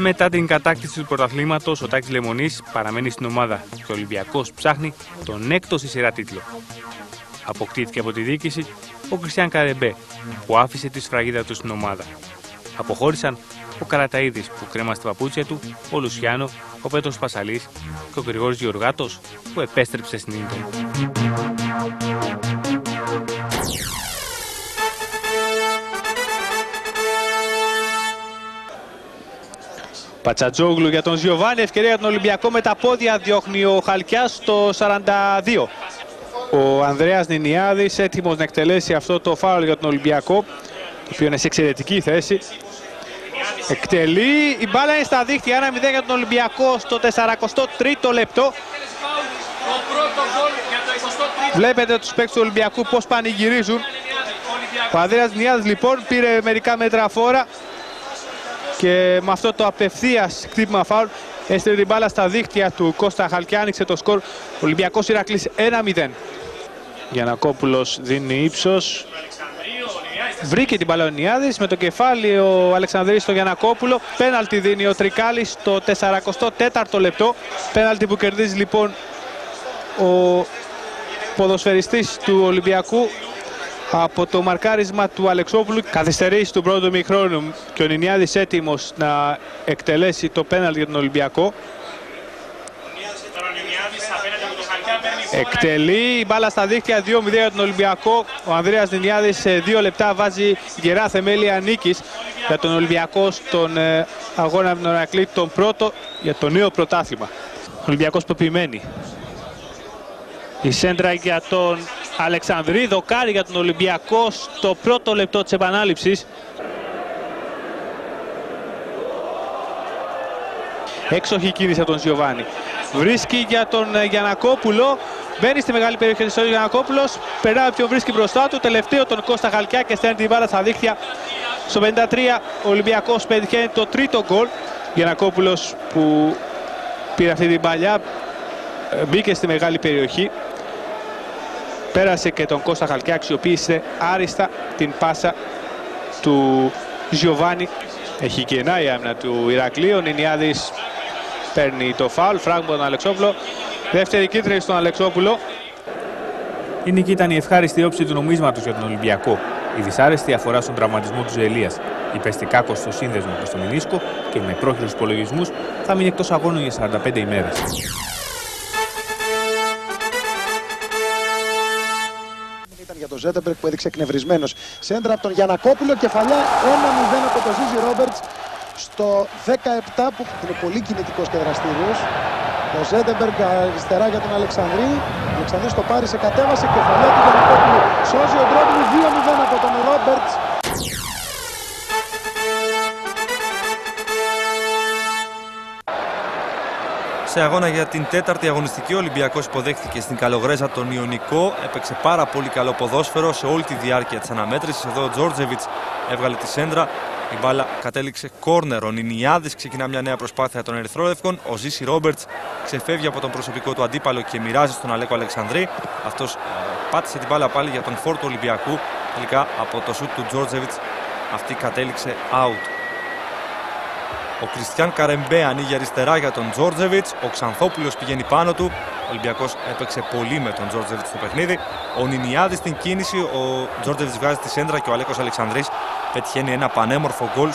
Μετά την κατάκτηση του πρωταθλήματος, ο Τάκης Λεμονής παραμένει στην ομάδα και ο Ολυμπιακός ψάχνει τον έκτο στη σειρά τίτλο. Αποκτήθηκε από τη διοίκηση ο Κριστιαν Καρεμπέ, που άφησε τη σφραγίδα του στην ομάδα. Αποχώρησαν ο Καραταΐδης, που κρέμασε τα παπούτσια του, ο Λουσιάνο, ο Πέτρος Πασαλής και ο Γρηγόρης Γεωργάτος, που επέστρεψε στην Ίντερ. Πατσατζόγλου για τον Ζιοβάνι, ευκαιρία για τον Ολυμπιακό, με τα πόδια διώχνει ο Χαλκιάς στο 42. Ο Ανδρέας Νινιάδης έτοιμος να εκτελέσει αυτό το φάουλ για τον Ολυμπιακό, το οποίο είναι σε εξαιρετική θέση. Εκτελεί, η μπάλα είναι στα δίχτυα, 1-0 για τον Ολυμπιακό στο 43ο λεπτό. Βλέπετε τους παίκτες του Ολυμπιακού πώς πανηγυρίζουν. Ο Ανδρέας Νινιάδης λοιπόν πήρε μερικά μέτρα φόρα και με αυτό το απευθείας χτύπημα φάουλ έστειλε την μπάλα στα δίχτυα του Κώστα Χαλκιά, άνοιξε το σκορ. Ολυμπιακός Ηρακλής 1-0. Γιαννακόπουλος δίνει ύψος. Βρήκε την μπάλα ο Νιάδης, με το κεφάλι ο Αλεξανδρής στο Γιαννακόπουλο. Πέναλτι δίνει ο Τρικάλης στο 44ο λεπτό. Πέναλτι που κερδίζει λοιπόν ο ποδοσφαιριστής του Ολυμπιακού από το μαρκάρισμα του Αλεξόπουλου. Καθυστερεί του πρώτου ημιχρόνου και ο Νινιάδης έτοιμος να εκτελέσει το πέναλτι για τον Ολυμπιακό. Εκτελεί, η μπάλα στα δίχτυα, 2-0 για τον Ολυμπιακό. Ο Ανδρέας Νινιάδης σε 2 λεπτά βάζει γερά θεμέλια νίκης για τον Ολυμπιακό στον αγώνα με τον Ηρακλή, τον πρώτο για το νέο πρωτάθλημα. Ο Ολυμπιακός που επιμένει. Η σέντρα για τον Αλεξανδρή, δοκάρι για τον Ολυμπιακό στο πρώτο λεπτό της επανάληψης. Έξοχη κίνηση από τον Ζιοβάνι. Βρίσκει για τον Γιαννακόπουλο. Μπαίνει στη μεγάλη περιοχή της ο Γιαννακόπουλος. Περνάει όποιον βρίσκει μπροστά του. Τελευταίο τον Κώστα Χαλκιά και στέλνει την μπάλα στα δίχτυα. Στο 53 ο Ολυμπιακός πετυχαίνει το τρίτο γκολ. Γιαννακόπουλος που πήρε αυτή την παλιά μπήκε στη μεγάλη περιοχή. Πέρασε και τον Κώστα Χαλκιά, αξιοποίησε άριστα την πάσα του Ζιοβάνι. Έχει κενά η άμυνα του Ηρακλή. Ο Νινιάδης παίρνει το φάουλ, φράγμα τον Αλεξόπουλο. Δεύτερη κίτρινη στον Αλεξόπουλο. Η νίκη ήταν η ευχάριστη όψη του νομίσματος για τον Ολυμπιακό. Η δυσάρεστη αφορά στον τραυματισμό του Ζελίας. Υπέστη κάκος στο σύνδεσμο και στο μηνίσκο και με πρόχειρους υπολογισμούς θα μείνει εκτός αγώνων για 45 ημέρες. Για τον Ζέντεμπεργκ που έδειξε εκνευρισμένος. Σέντρα από τον Γιαννακόπουλο, κεφαλιά 1-0 από τον Ζίζι Ρόμπερτς στο 17 που είναι πολύ κινητικός και δραστήριος. Ο Ζέντεμπεργκ αριστερά για τον Αλεξανδρή. Ο Αλεξανδρής το πάρει, σε κατέβασε, κεφαλιά του Γιαννακόπουλου. Σώζει ο Ντρόμπιλου, 2-0 από τον Ρόμπερτς. Σε αγώνα για την τέταρτη αγωνιστική, ο Ολυμπιακός υποδέχθηκε στην Καλογρέζα τον Ιωνικό. Έπαιξε πάρα πολύ καλό ποδόσφαιρο σε όλη τη διάρκεια της αναμέτρησης. Εδώ ο Τζόρτζεβιτς έβγαλε τη σέντρα. Η μπάλα κατέληξε κόρνερ. Ο Νινιάδης ξεκινά μια νέα προσπάθεια των Ερυθρόλευκων. Ο Ζήση Ρόμπερτς ξεφεύγει από τον προσωπικό του αντίπαλο και μοιράζει στον Αλέκο Αλεξανδρή. Αυτός πάτησε την μπάλα πάλι για τον φόρ του Ολυμπιακού. Τελικά από το σουτ του Τζόρτζεβιτς αυτή κατέληξε out. Ο Κριστιαν Καρεμπέ ανοίγει αριστερά για τον Τζόρτζεβιτς. Ο Ξανθόπουλος πηγαίνει πάνω του. Ο Ολυμπιακός έπαιξε πολύ με τον Τζόρτζεβιτς στο παιχνίδι. Ο Νινιάδης στην κίνηση. Ο Τζόρτζεβιτς βγάζει τη σέντρα και ο Αλέκος Αλεξανδρής πετυχαίνει ένα πανέμορφο γκολ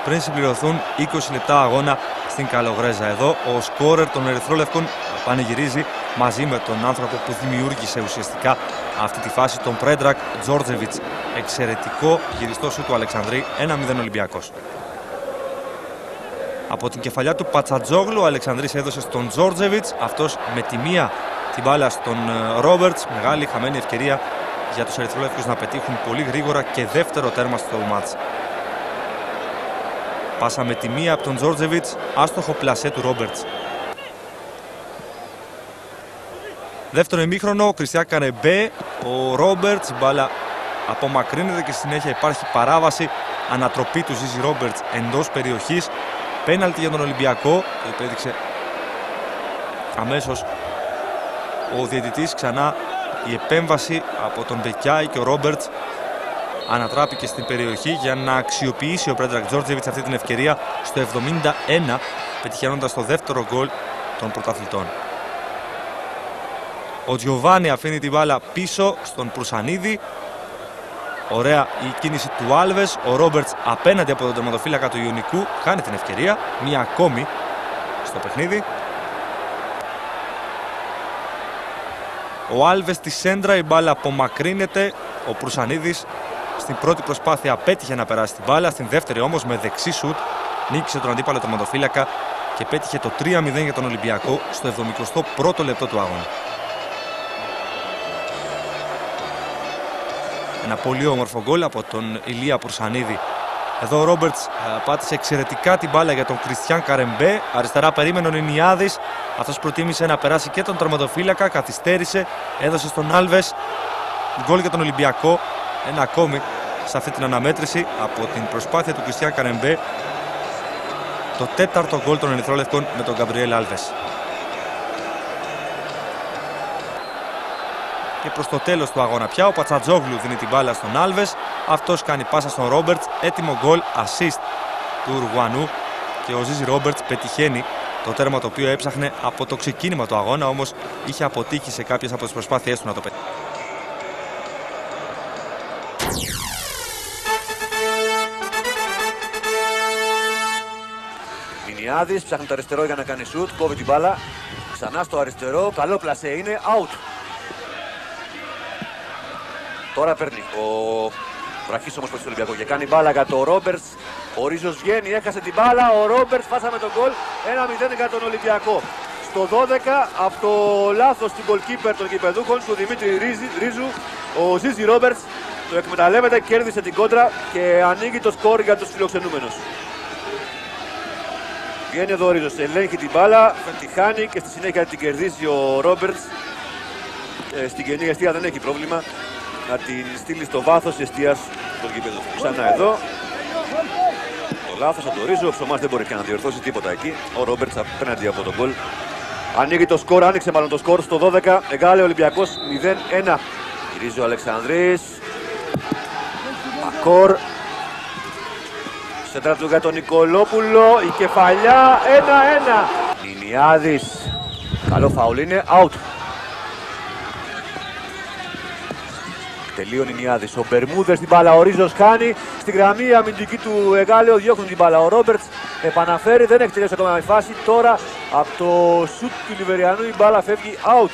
πριν συμπληρωθούν 20 λεπτά αγώνα στην Καλογρέζα. Εδώ ο σκόρερ των Ερυθρόλευκων πανηγυρίζει μαζί με τον άνθρωπο που δημιούργησε ουσιαστικά αυτή τη φάση, τον Πρέντρακ Τζόρτζεβιτς. Εξαιρετικό γυριστό σου του Αλεξανδρή. 1-0 Ολυμπιακός. Από την κεφαλιά του Πατσατζόγλου ο Αλεξανδρής έδωσε στον Τζόρτζεβιτς. Αυτός με τη μία την μπάλα στον Ρόμπερτς. Μεγάλη χαμένη ευκαιρία για τους Ερυθρόλευκους να πετύχουν πολύ γρήγορα και δεύτερο τέρμα στο μάτς. Πάσα με τη μία από τον Τζόρτζεβιτς. Άστοχο πλασέ του Ρόμπερτς. Δεύτερο ημίχρονο, ο Κριστιαν Καρεμπέ. Ο Ρόμπερτς, η μπάλα απομακρύνεται και στη συνέχεια υπάρχει παράβαση. Ανατροπή του Ζίζι Ρόμπερτς εντός περιοχής. Πέναλτι για τον Ολυμπιακό, το υπέδειξε αμέσως ο διαιτητής. Ξανά η επέμβαση από τον Μπεκιάη και ο Ρόμπερτς ανατράπηκε στην περιοχή για να αξιοποιήσει ο Predrag Djordjevic αυτή την ευκαιρία στο 71, πετυχαίνοντας το δεύτερο γκολ των πρωταθλητών. Ο Giovanni αφήνει την μπάλα πίσω στον Προυσανίδη. Ωραία η κίνηση του Άλβες. Ο Ρόμπερτς απέναντι από τον τερματοφύλακα του Ιωνικού χάνει την ευκαιρία. Μία ακόμη στο παιχνίδι. Ο Άλβες στη σέντρα, η μπάλα απομακρύνεται. Ο Προυσανίδης στην πρώτη προσπάθεια πέτυχε να περάσει την μπάλα. Στην δεύτερη όμως με δεξί σουτ νίκησε τον αντίπαλο τερματοφύλακα και πέτυχε το 3-0 για τον Ολυμπιακό στο 71ο λεπτό του αγώνα. Ένα πολύ όμορφο γκολ από τον Ηλία Προυσανίδη. Εδώ ο Ρόμπερτς πάτησε εξαιρετικά την μπάλα για τον Κριστιάν Καρεμπέ. Αριστερά περίμενε ο Νινιάδης. Αυτός προτίμησε να περάσει και τον τερματοφύλακα. Καθυστέρησε, έδωσε στον Άλβες. Γκολ για τον Ολυμπιακό. Ένα ακόμη σε αυτή την αναμέτρηση από την προσπάθεια του Κριστιάν Καρεμπέ. Το τέταρτο γκολ των Ερυθρόλευκων με τον Γκαμπριέλ Άλβες. Και προς το τέλος του αγώνα πια ο Πατσατζόγλου δίνει την μπάλα στον Άλβες. Αυτός κάνει πάσα στον Ρόμπερτς. Έτοιμο γκολ, assist του Ουρουγουανού. Και ο Ζίζι Ρόμπερτς πετυχαίνει το τέρμα το οποίο έψαχνε από το ξεκίνημα του αγώνα. Όμως είχε αποτύχει σε κάποιες από τις προσπάθειές του να το πετύχει. Μινιάδης ψάχνει το αριστερό για να κάνει σουτ. Κόβει την μπάλα. Ξανά στο αριστερό. Καλό πλασέ είναι. Out. Τώρα παίρνει ο Βραχής όμως προς τον Ολυμπιακό και κάνει μπάλα για τον Ρόμπερτς. Ο Ρίζος βγαίνει, έχασε την μπάλα. Ο Ρόμπερτς φάσαμε τον γκολ. 1-0 για τον Ολυμπιακό. Στο 12 από το λάθος του goalkeeper των γηπεδούχων του Δημήτρη Ρίζου, ο Ζίζι Ρόμπερτς το εκμεταλλεύεται, κέρδισε την κόντρα και ανοίγει το σκορ για τους φιλοξενούμενους. Βγαίνει εδώ ο Ρίζος, ελέγχει την μπάλα, τη χάνει και στη συνέχεια την κερδίζει ο Ρόμπερτς. Στην κενή αιστεία δεν έχει πρόβλημα να την στείλει στο βάθος εστίας των γηπέδων. Ξανά εδώ. Το λάθος από το Ρίζο, ο Ψωμάς δεν μπορεί και να διορθώσει τίποτα εκεί. Ο Ρόμπερτς απέναντι από τον γκολ. Ανοίγει το σκορ, άνοιξε μάλλον το σκορ στο 12. Μεγάλε Ολυμπιακός 0-1. Γυρίζει ο Αλεξανδρής. Μακόρ. Σέντρα του για τον Νικολόπουλο. Η κεφαλιά 1-1. Νινιάδης. Καλό φαουλ είναι. Out. Τελείω Νινιάδης. Ο Μπερμούδες την μπάλα. Ο Ρίζος χάνει. Στη γραμμή αμυντική του Εγάλεο διώχνουν την μπάλα. Ο Ρόμπερτς επαναφέρει. Δεν έχει τελειώσει ακόμα η φάση. Τώρα από το σουτ του Λιβεριανού η μπάλα φεύγει out.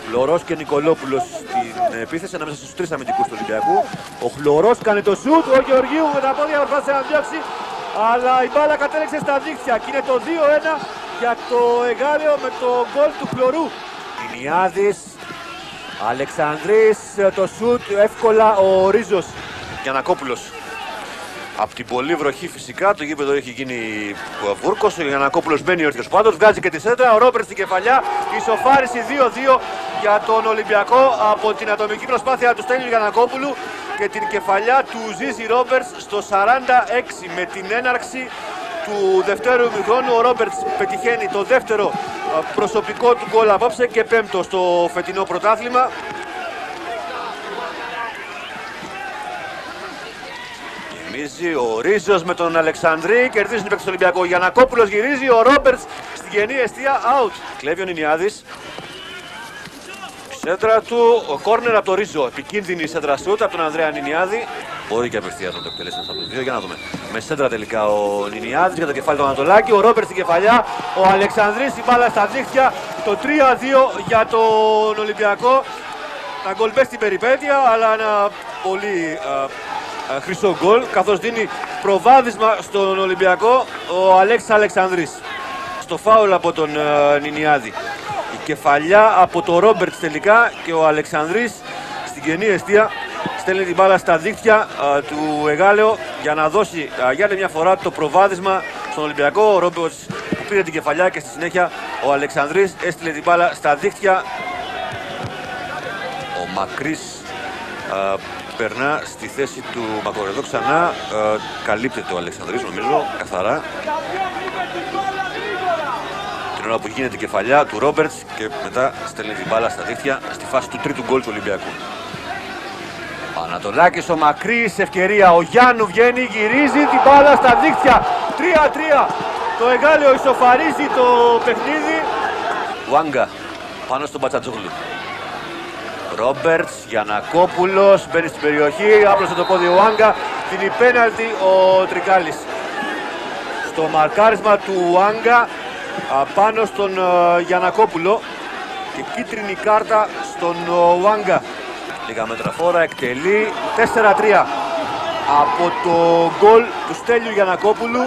Χλωρός και Νικολόπουλος στην επίθεση ανάμεσα στους τρεις αμυντικούς του Ολυμπιακού. Ο Χλωρός κάνει το σουτ. Ο Γεωργίου με τα πόδια προσπάθησε να διώξει. Αλλά η μπάλα κατέληξε στα δίχτυα. Και είναι το 2-1 για το Εγάλεο με το γκολ του Χλωρού. Νινιάδης. Αλεξανδρής, το σουτ, εύκολα ο Ρίζος. Γιαννακόπουλος. Από την πολύ βροχή φυσικά, το γήπεδο έχει γίνει βούρκος. Ο Γιαννακόπουλος μπαίνει όρθιος πάντως, βγάζει και τη σέντρα. Ο Ρόμπερτς στην κεφαλιά, ισοφάριση 2-2 για τον Ολυμπιακό από την ατομική προσπάθεια του Στέλιου Γιαννακόπουλου και την κεφαλιά του Ζίζι Ρόμπερτς στο 46 με την έναρξη του δευτέρου ημιχρόνου. Ο Ρόμπερτς πετυχαίνει το δεύτερο προσωπικό του γκολ απόψε και πέμπτο στο φετινό πρωτάθλημα. Γεμίζει ο Ρίζος με τον Αλεξανδρή, κερδίζει την παίξη του Ολυμπιακού. Ο Γιαννακόπουλος γυρίζει, ο Ρόμπερτς στην κενή εστία, out. Κλέβει ο Νινιάδης. Σέντρα του, ο κόρνερ από το Ρίζο. Επικίνδυνη σέντρα σούτ από τον Ανδρέα Νινιάδη. Μπορεί και απευθείας να το εκτελέσει από τους δύο, για να δούμε. Με σέντρα τελικά ο Νινιάδης για το κεφάλι του Ανατολάκη. Ο Ρόμπερτς στην κεφαλιά. Ο Αλεξανδρής η μπάλα στα δίχτυα. Το 3-2 για τον Ολυμπιακό. Τα γκολ μπες στην περιπέτεια, αλλά ένα πολύ χρυσό γκολ. Καθώς δίνει προβάδισμα στον Ολυμπιακό ο Αλέξης Αλεξανδρής. Στο φάουλ από τον Νινιάδη. Η κεφαλιά από το Ρόμπερτς τελικά και ο Αλεξανδρής στην κενή εστία στέλνει την μπάλα στα δίχτυα του Εγάλεο για να δώσει για άλλη μια φορά το προβάδισμα στον Ολυμπιακό. Ο Ρόμπερτς που πήρε την κεφαλιά και στη συνέχεια ο Αλεξανδρής έστειλε την μπάλα στα δίχτυα. Ο Μακρύς περνά στη θέση του Μακόρ. Εδώ ξανά καλύπτεται ο Αλεξανδρής νομίζω καθαρά. Την ώρα που γίνεται η κεφαλιά του Ρόμπερτς και μετά στέλνει την μπάλα στα δίχτυα στη φάση του τρίτου γκολ του Ολυμπιακού. Ανατολάκης ο μακρύς, ευκαιρία, ο Γιάννου βγαίνει, γυρίζει την μπάλα στα δίχτυα. 3-3, το Εγάλεο ισοφαρίζει το παιχνίδι. Ουάγκα πάνω στον Μπατσατζόγλου. Ρόμπερτς, Γιαννακόπουλος, μπαίνει στην περιοχή, άπλωσε το πόδι ο Ουάγκα, την πέναλτι ο Τρικάλης. Στο μαρκάρισμα του Ουάγκα πάνω στον Γιαννακόπουλο και κίτρινη κάρτα στον Ουάγκα. Λίγα μέτρα φόρα, εκτελεί 4-3 από το γκολ του Στέλιου Γιαννακόπουλου.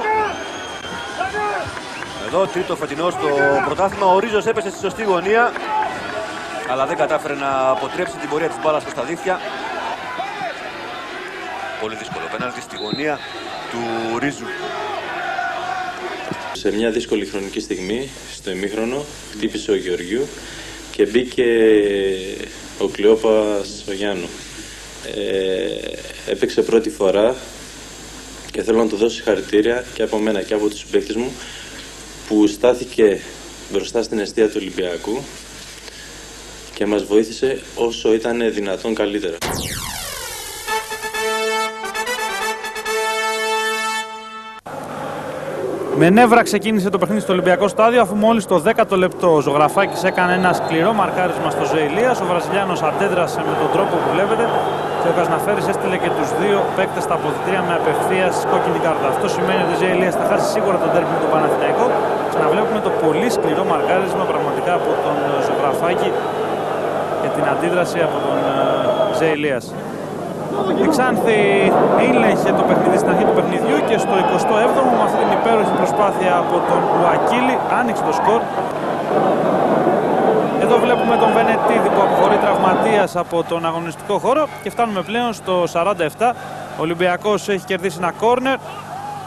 Εδώ τρίτο φετινό στο πρωτάθλημα, ο Ρίζος έπεσε στη σωστή γωνία αλλά δεν κατάφερε να αποτρέψει την πορεία της μπάλας προς τα δίχτυα. Πολύ δύσκολο πέναλτι στη γωνία του Ρίζου. Σε μια δύσκολη χρονική στιγμή, στο ημίχρονο, χτύπησε ο Γεωργιού και μπήκε ο Κλεόπας ο Γιάννου. Έπαιξε πρώτη φορά και θέλω να του δώσω συγχαρητήρια και από μένα και από τους συμπαίκτες μου που στάθηκε μπροστά στην εστία του Ολυμπιακού και μας βοήθησε όσο ήταν δυνατόν καλύτερα. Με νεύρα ξεκίνησε το παιχνίδι στο Ολυμπιακό στάδιο, αφού μόλις το 10ο λεπτό ο Ζωγραφάκης έκανε ένα σκληρό μαρκάρισμα στο Ζεηλίας. Ο Βραζιλιάνος αντέδρασε με τον τρόπο που βλέπετε και ο Κασναφέρης έστειλε και τους δύο παίκτες στα αποδυτήρια με απευθείας κόκκινη κάρτα. Αυτό σημαίνει ότι ο Ζεηλίας θα χάσει σίγουρα τον ντέρμπι με τον Παναθηναϊκό. Ξαναβλέπουμε το πολύ σκληρό μαρκάρισμα πραγματικά από τον Ζωγραφάκη και την αντίδραση από τον Ζεηλίας. Η Ξάνθη ήλεγχε το παιχνίδι στην αρχή του παιχνιδιού και στο 27ο με αυτή την υπέροχη προσπάθεια από τον Ουακίλη άνοιξε το σκορ. Εδώ βλέπουμε τον Βενετίδη που αποχωρεί τραυματίας από τον αγωνιστικό χώρο και φτάνουμε πλέον στο 47. Ο Ολυμπιακός έχει κερδίσει ένα κόρνερ.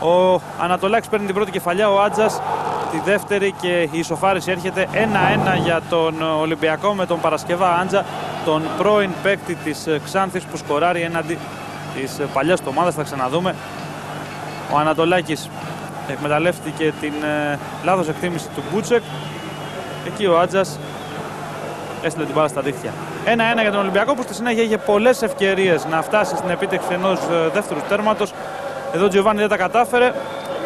Ο Ανατολάκης παίρνει την πρώτη κεφαλιά, ο Άτζας τη δεύτερη και η ισοφάριση έρχεται 1-1 για τον Ολυμπιακό με τον Παρασκευά Άντζα, τον πρώην παίκτη της Ξάνθης που σκοράρει έναντι της παλιάς του ομάδας. Θα ξαναδούμε. Ο Ανατολάκης εκμεταλλεύτηκε την λάθος εκτίμηση του Μπούτσεκ. Εκεί ο Άτζας έστειλε την μπάλα στα δίχτυα. 1-1 για τον Ολυμπιακό που στη συνέχεια είχε πολλές ευκαιρίες να φτάσει στην επίτευξη ενός δεύτερου τέρματος. Εδώ ο Τζιοβάνι δεν τα κατάφερε.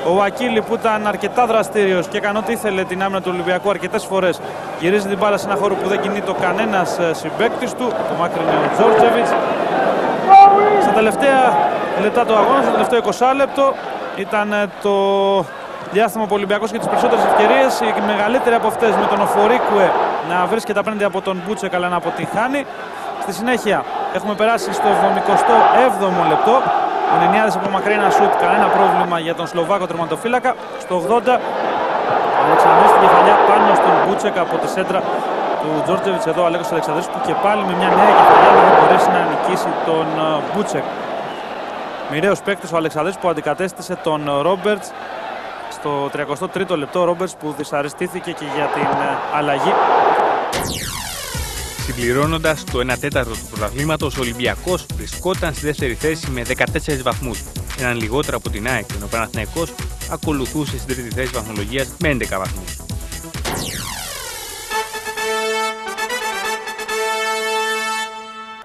Ο Βακίλη που ήταν αρκετά δραστήριος και έκανε ό,τι ήθελε την άμυνα του Ολυμπιακού αρκετές φορές, γυρίζει την μπάλα σε ένα χώρο που δεν κινεί το κανένας συμπαίκτης του. Το μάκρυνε ο Τζόρτζεβιτς. Στα τελευταία λεπτά του αγώνα, στο τελευταίο 20 λεπτό, ήταν το διάστημα που ο Ολυμπιακός είχε τις περισσότερες ευκαιρίες. Η μεγαλύτερη από αυτές με τον Οφορίκουε να βρίσκεται απέναντι από τον Μπούτσεκ αλλά να αποτυγχάνει. Στη συνέχεια έχουμε περάσει στο 77ο λεπτό. Ο Νενιάδης απομακρύνει ένα σουτ, κανένα πρόβλημα για τον Σλοβάκο τερματοφύλακα. Στο 80 ο Αλεξανδρής στην κεφαλιά πάνω στον Μπούτσεκ από τη σέντρα του Τζόρτζεβιτς. Εδώ ο Αλέκος Αλεξανδρής που και πάλι με μια νέα κεφαλιά δεν μπορέσει να νικήσει τον Μπούτσεκ. Μοιραίος παίκτης ο Αλεξανδρής που αντικατέστησε τον Ρόμπερτς στο 33ο λεπτό. Ο Ρόμπερτς που δυσαρεστήθηκε και για την αλλαγή. Συμπληρώνοντας το 1/4 του πρωταθλήματος, ο Ολυμπιακός βρισκόταν στη δεύτερη θέση με 14 βαθμούς, έναν λιγότερο από την ΑΕΚ, ενώ ο Παναθηναϊκός ακολουθούσε στην τρίτη θέση βαθμολογίας με 11 βαθμούς.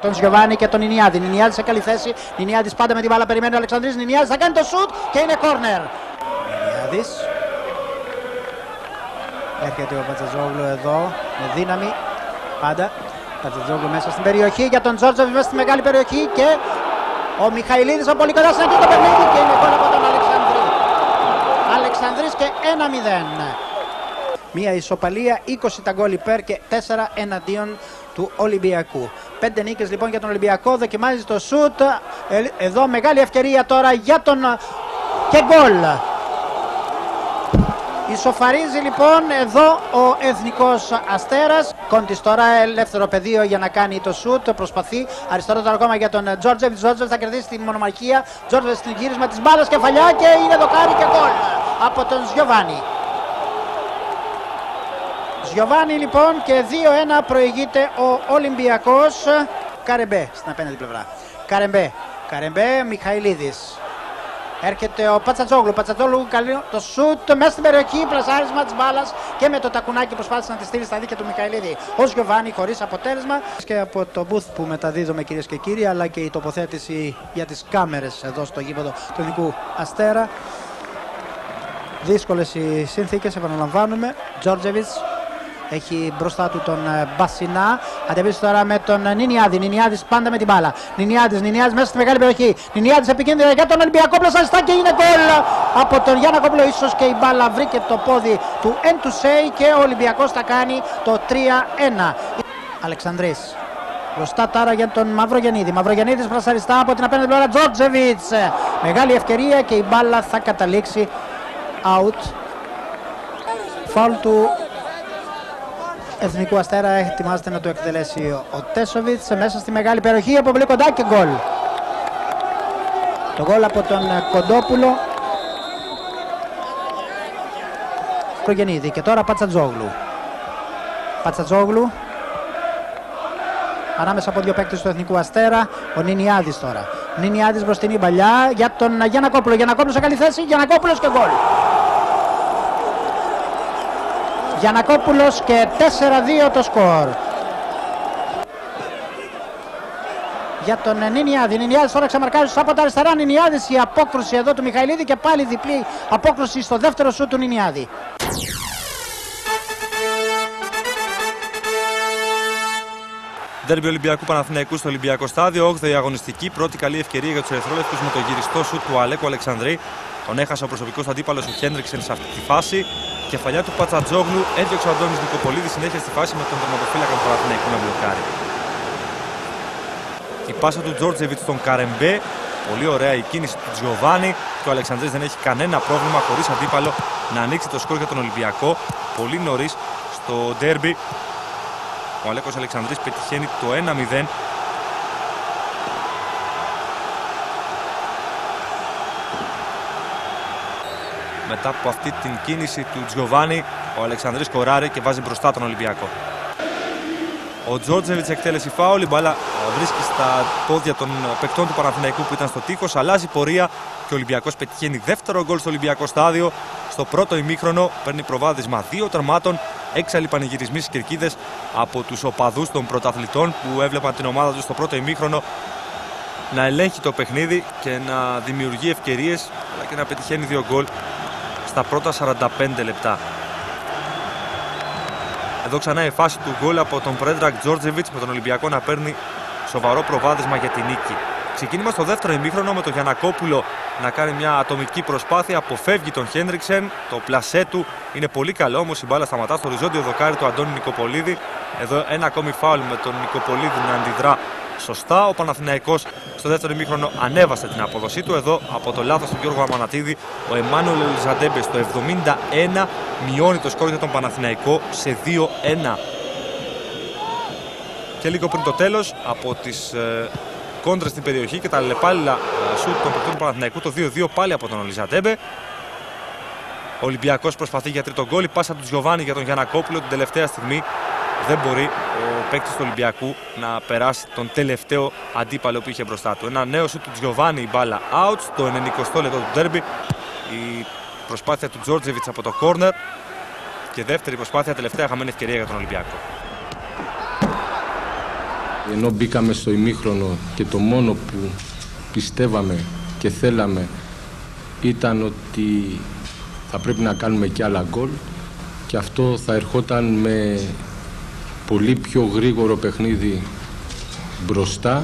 Τον Γιοβάνι και τον Νινιάδη. Νινιάδη σε καλή θέση. Νινιάδης πάντα με την μπάλα περιμένει ο Αλεξανδρής. Νινιάδης θα κάνει το σουτ και είναι κόρνερ. Νινιάδης. Έρχεται ο Πατζαζόγλου εδώ με δύναμη. Πάντα. Πατζαζόγλου μέσα στην περιοχή για τον Τζόρτζεβιτς μέσα στη μεγάλη περιοχή και ο Μιχαηλίδης από πολύ κοντά στην αρχή το παιχνίδι και είναι γκολ από τον Αλεξανδρή. Αλεξανδρής και 1-0. Μία ισοπαλία, 20 τα γκολ υπέρ και 4 εναντίον του Ολυμπιακού. 5 νίκες λοιπόν για τον Ολυμπιακό, δοκιμάζει το σουτ. Εδώ μεγάλη ευκαιρία τώρα για τον και γκολ. Ισοφαρίζει λοιπόν εδώ ο Εθνικός Αστέρας. Κόντις τώρα ελεύθερο πεδίο για να κάνει το σουτ. Προσπαθεί αριστερό τώρα ακόμα για τον Τζόρτζεβιτς. Τζόρτζεβιτς θα κερδίσει την μονομαχία. Τζόρτζεβιτς στην γύρισμα της μπάλας κεφαλιά και είναι δοκάρι και γκολ από τον Γιοβάνι. Γιοβάνι λοιπόν και 2-1 προηγείται ο Ολυμπιακός. Καρεμπέ στην απέναντι πλευρά. Καρεμπέ, Μιχαηλίδης. Έρχεται ο Πατσατζόγλου. Πατσατζόγλου καλεί το σουτ μέσα στην περιοχή. Πλασάρισμα της μπάλας και με το τακουνάκι προσπάθησε να τη στείλει στα δίκαια του Μιχαηλίδη. Ο Γιωβάνι χωρίς αποτέλεσμα. Και από το booth που μεταδίδουμε, κυρίες και κύριοι, αλλά και η τοποθέτηση για τις κάμερες εδώ στο γήπεδο του Εθνικού Αστέρα. Δύσκολες οι συνθήκες, επαναλαμβάνουμε. Τζόρτζεβιτς έχει μπροστά του τον Μπασινά. Αντεβίζει τώρα με τον Νινιάδη. Νινιάδης πάντα με την μπάλα. Νινιάδης μέσα στη μεγάλη περιοχή. Νινιάδης επικίνδυνα για τον Ολυμπιακό. Πλασαριστά και είναι γκολ από τον Γιαννακόπουλο. Ίσως και η μπάλα βρήκε το πόδι του Εντουσέη και ο Ολυμπιακός θα κάνει το 3-1. Αλεξανδρής. Μπροστά τώρα για τον Μαυρογεννίδη. Μαυρογεννίδης πλασαριστά από την απέναντι πλευρά. Τζόρτζεβιτς. Μεγάλη ευκαιρία και η μπάλα θα καταλήξει out. Φάουλ του Εθνικού Αστέρα ετοιμάζεται να το εκτελέσει ο Τέσοβιτς μέσα στη μεγάλη περιοχή από πολύ κοντά και γκολ. Το γκολ από τον Κοντόπουλο. Προγεννίδη και τώρα Πατσατζόγλου. Πατσατζόγλου ανάμεσα από δύο παίκτες του Εθνικού Αστέρα. Ο Νινιάδης τώρα. Νινιάδης μπροστινή παλιά για τον Γιαννακόπουλο. Γιαννακόπουλο σε καλή θέση. Γιαννακόπουλος και γκολ. Γιαννακόπουλος και 4-2 το σκορ. Για τον Νινιάδη. Νινιάδης τώρα ξεμαρκάζει από τα αριστερά. Νινιάδης, η απόκρουση εδώ του Μιχαηλίδη και πάλι διπλή απόκρουση στο δεύτερο σουτ του Νινιάδη. Ντέρμπι Ολυμπιακού Παναθηναϊκού στο Ολυμπιακό Στάδιο, 8η αγωνιστική. Πρώτη καλή ευκαιρία για τους ερυθρόλευκους με το γυριστό σουτ του Αλέκου Αλεξανδρή. Τον έχασε ο προσωπικός αντίπαλος ο Χέντριξεν σε αυτή τη φάση. Κεφαλιά του Πατσατζόγλου έδιωξε ο Αντώνης Νικοπολίδης συνέχεια στη φάση με τον τερματοφύλακα του Παναθηναϊκού να μπλοκάρει. Η πάσα του Τζόρτζεβιτς στον Καρεμπέ. Πολύ ωραία η κίνηση του Τζιοβάνι και ο Αλεξανδρής δεν έχει κανένα πρόβλημα χωρίς αντίπαλο να ανοίξει το σκορ για τον Ολυμπιακό. Πολύ νωρίς στο ντέρμπι. Ο Αλέκος Αλεξανδρής πετυχαίνει το 1-0. Μετά από αυτή την κίνηση του Τζιοβάνι, ο Αλεξανδρής σκοράρει και βάζει μπροστά τον Ολυμπιακό. Ο Τζόρτζεβιτς εκτέλεση φάουλ, η μπάλα βρίσκει στα πόδια των παικτών του Παναθηναϊκού που ήταν στο τείχος, αλλάζει πορεία και ο Ολυμπιακός πετυχαίνει δεύτερο γκολ στο Ολυμπιακό Στάδιο. Στο πρώτο ημίχρονο παίρνει προβάδισμα 2 τερμάτων, έξαλλοι πανηγυρισμοί στις κερκίδες από τους οπαδούς των πρωταθλητών που έβλεπαν την ομάδα του στο πρώτο ημίχρονο να ελέγχει το παιχνίδι και να δημιουργεί ευκαιρίες, αλλά και να πετυχαίνει 2 γκολ στα πρώτα 45 λεπτά. Εδώ ξανά η φάση του γκολ από τον Πρέντρακ Τζόρτζεβιτς με τον Ολυμπιακό να παίρνει σοβαρό προβάδισμα για την νίκη. Ξεκίνημα στο δεύτερο ημίχρονο με τον Γιαννακόπουλο να κάνει μια ατομική προσπάθεια, αποφεύγει τον Χέντριξεν. Το πλασέ του είναι πολύ καλό, όμως η μπάλα σταματά στο οριζόντιο δοκάρι του Αντώνη Νικοπολίδη. Εδώ ένα ακόμη φάουλ με τον Νικοπολίδη να αντιδρά σωστά. Ο Παναθηναϊκός στο δεύτερο ημίχρονο ανέβασε την απόδοσή του. Εδώ από το λάθος του Γιώργου Αμανατίδη ο Εμμάνουελ Ελιζαντέμπε στο 71 μειώνει το σκορ για τον Παναθηναϊκό σε 2-1. Και λίγο πριν το τέλος από τις κόντρες στην περιοχή και τα λεπάλληλα σουτ των παικτών του Παναθηναϊκού, το 2-2 πάλι από τον Ελιζαντέμπε. Ο Ολυμπιακός προσπαθεί για τρίτο γκολ. Η πάσα του Τζιοβάνι για τον Γιαννακόπουλο την τελευταία στιγμή. Δεν μπορεί ο παίκτης του Ολυμπιακού να περάσει τον τελευταίο αντίπαλο που είχε μπροστά του. Ένα νέο σουτ του Τζιοβάνι, η μπάλα out στο 90 λεπτό του ντέρμπι. Η προσπάθεια του Τζόρτζεβιτς από το κόρνερ και δεύτερη προσπάθεια, τελευταία χαμένη ευκαιρία για τον Ολυμπιακό. Ενώ μπήκαμε στο ημίχρονο και το μόνο που πιστεύαμε και θέλαμε ήταν ότι θα πρέπει να κάνουμε και άλλα γκολ και αυτό θα ερχόταν με πολύ πιο γρήγορο παιχνίδι μπροστά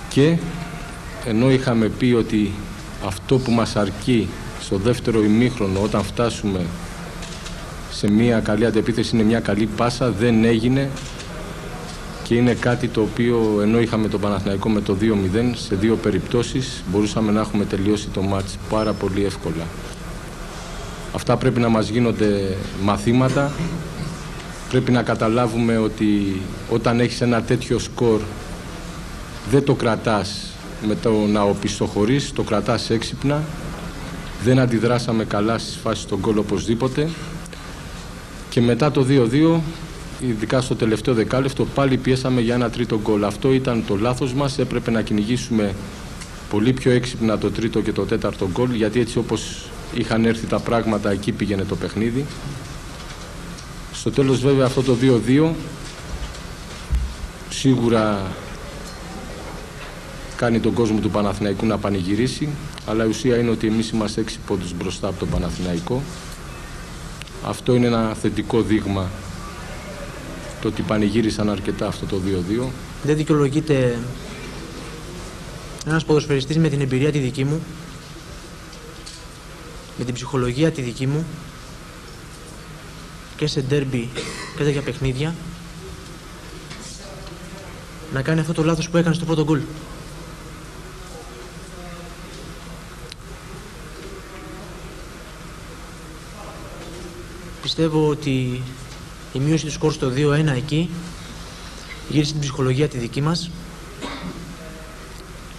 και ενώ είχαμε πει ότι αυτό που μας αρκεί στο δεύτερο ημίχρονο όταν φτάσουμε σε μια καλή αντεπίθεση είναι μια καλή πάσα, δεν έγινε και είναι κάτι το οποίο ενώ είχαμε τον Παναθηναϊκό με το 2-0 σε δύο περιπτώσεις μπορούσαμε να έχουμε τελειώσει το μάτς πάρα πολύ εύκολα. Αυτά πρέπει να μας γίνονται μαθήματα. Πρέπει να καταλάβουμε ότι όταν έχεις ένα τέτοιο σκορ δεν το κρατάς με το να οπισθοχωρείς, το κρατάς έξυπνα. Δεν αντιδράσαμε καλά στις φάσεις των γκολ οπωσδήποτε. Και μετά το 2-2, ειδικά στο τελευταίο δεκάλεπτο, πάλι πιέσαμε για ένα τρίτο γκολ. Αυτό ήταν το λάθος μας, έπρεπε να κυνηγήσουμε πολύ πιο έξυπνα το τρίτο και το τέταρτο γκολ, γιατί έτσι όπως είχαν έρθει τα πράγματα εκεί πήγαινε το παιχνίδι. Στο τέλος βέβαια αυτό το 2-2 σίγουρα κάνει τον κόσμο του Παναθηναϊκού να πανηγυρίσει, αλλά η ουσία είναι ότι εμείς είμαστε 6 πόντους μπροστά από τον Παναθηναϊκό. Αυτό είναι ένα θετικό δείγμα, το ότι πανηγύρισαν αρκετά αυτό το 2-2. Δεν δικαιολογείται ένας ποδοσφαιριστής με την εμπειρία τη δική μου, με την ψυχολογία τη δική μου και σε ντέρμπι και τέτοια παιχνίδια να κάνει αυτό το λάθος που έκανε στο πρώτο γκολ. Πιστεύω ότι η μείωση του σκορ στο 2-1 εκεί γύρισε την ψυχολογία τη δική μας,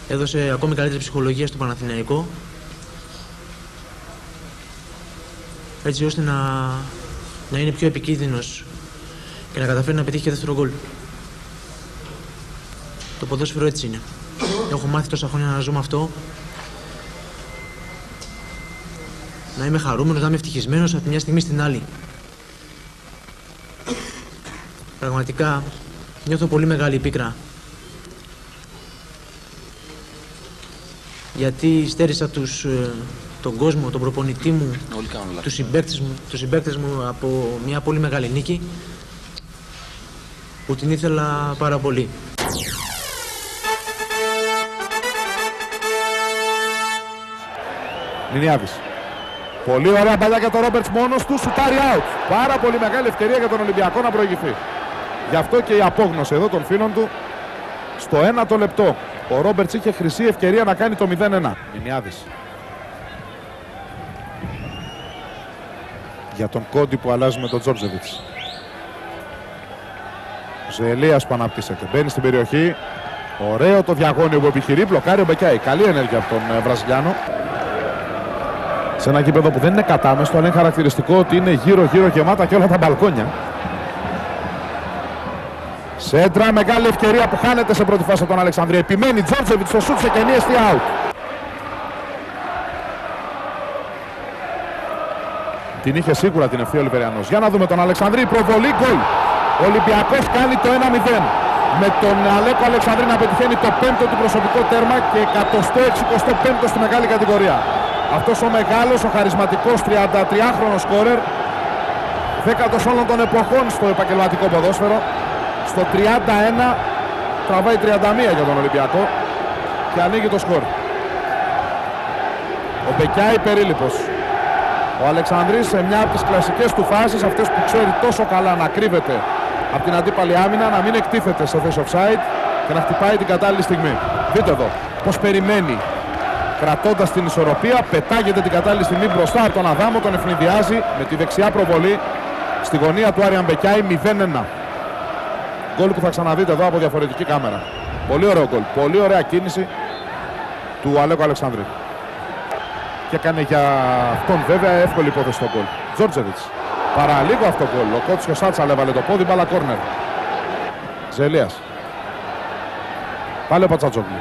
έδωσε ακόμη καλύτερη ψυχολογία στο Παναθηναϊκό, έτσι ώστε να είναι πιο επικίνδυνος και να καταφέρει να πετύχει και δεύτερο γκολ. Το ποδόσφαιρο έτσι είναι. Έχω μάθει τόσα χρόνια να ζω με αυτό. Να είμαι χαρούμενος, να είμαι ευτυχισμένος από τη μια στιγμή στην άλλη. Πραγματικά νιώθω πολύ μεγάλη πίκρα. Γιατί στέρισα τον κόσμο, τον προπονητή μου, τους συμπαίκτες μου από μια πολύ μεγάλη νίκη που την ήθελα πάρα πολύ. Νινιάδης. Πολύ ωραία παλιά για τον Ρόμπερτς μόνος του, σουτάρει out. Πάρα πολύ μεγάλη ευκαιρία για τον Ολυμπιακό να προηγηθεί. Γι' αυτό και η απόγνωση εδώ των φίλων του στο 1ο λεπτό. Ο Ρόμπερτς είχε χρυσή ευκαιρία να κάνει το 0-1. Νινιάδης. Για τον Κόντι που αλλάζει με τον Τζόρτζεβιτς. Ζελίας που αναπτύσσεται. Μπαίνει στην περιοχή. Ωραίο το διαγώνιο που επιχειρεί. Μπλοκάρει ο Μπεκιάη. Καλή ενέργεια από τον Βραζιλιάνο. Σε ένα γήπεδο που δεν είναι κατάμεστο, αλλά είναι χαρακτηριστικό ότι είναι γύρω-γύρω γεμάτα και όλα τα μπαλκόνια. Σέντρα, μεγάλη ευκαιρία που χάνεται σε πρώτη φάση από τον Αλεξανδρία. Επιμένει Τζόρτζεβιτς στο σούτ σε κενή εστί out. Την είχε σίγουρα την ευθύ ο Ολυβεριανός. Για να δούμε τον Αλεξανδρή, προβολή, γκολ. Ο Ολυμπιακός κάνει το 1-0. Με τον Αλέκο Αλεξανδρή να πετυχαίνει το 5ο του προσωπικό τέρμα και 165ο στη μεγάλη κατηγορία. Αυτός ο μεγάλος, ο χαρισματικός 33χρονος σκόρερ, 10ος όλων των εποχών στο επαγγελματικό ποδόσφαιρο. Στο 31 τραβάει 31 για τον Ολυμπιακό και ανοίγει το σκορ. Ο Μπεκιάη περίληπος. Ο Αλεξανδρής σε μια από τις κλασικές του φάσεις, αυτές που ξέρει τόσο καλά να κρύβεται από την αντίπαλη άμυνα, να μην εκτίθεται σε θέση offside και να χτυπάει την κατάλληλη στιγμή. Δείτε εδώ πως περιμένει, κρατώντας την ισορροπία, πετάγεται την κατάλληλη στιγμή μπροστά από τον Αδάμο, τον ευνηδιάζει με τη δεξιά προβολή στη γωνία του Άριαν Μπεκιάη. 0-1. Γκολ που θα ξαναδείτε εδώ από διαφορετική κάμερα. Πολύ ωραίο γκολ. Πολύ ωραία κίνηση του Αλέκο Αλεξανδρή. Και έκανε για αυτόν βέβαια εύκολη υπόθεση στο γκολ. Τζόρτζεβιτς. Παραλίγο αυτό γκολ. Ο Κότσιο Σάτσαλ έβαλε το πόδι, μπάλα κόρνερ. Ζελίας. Πάλι ο Πατσατζόγλου.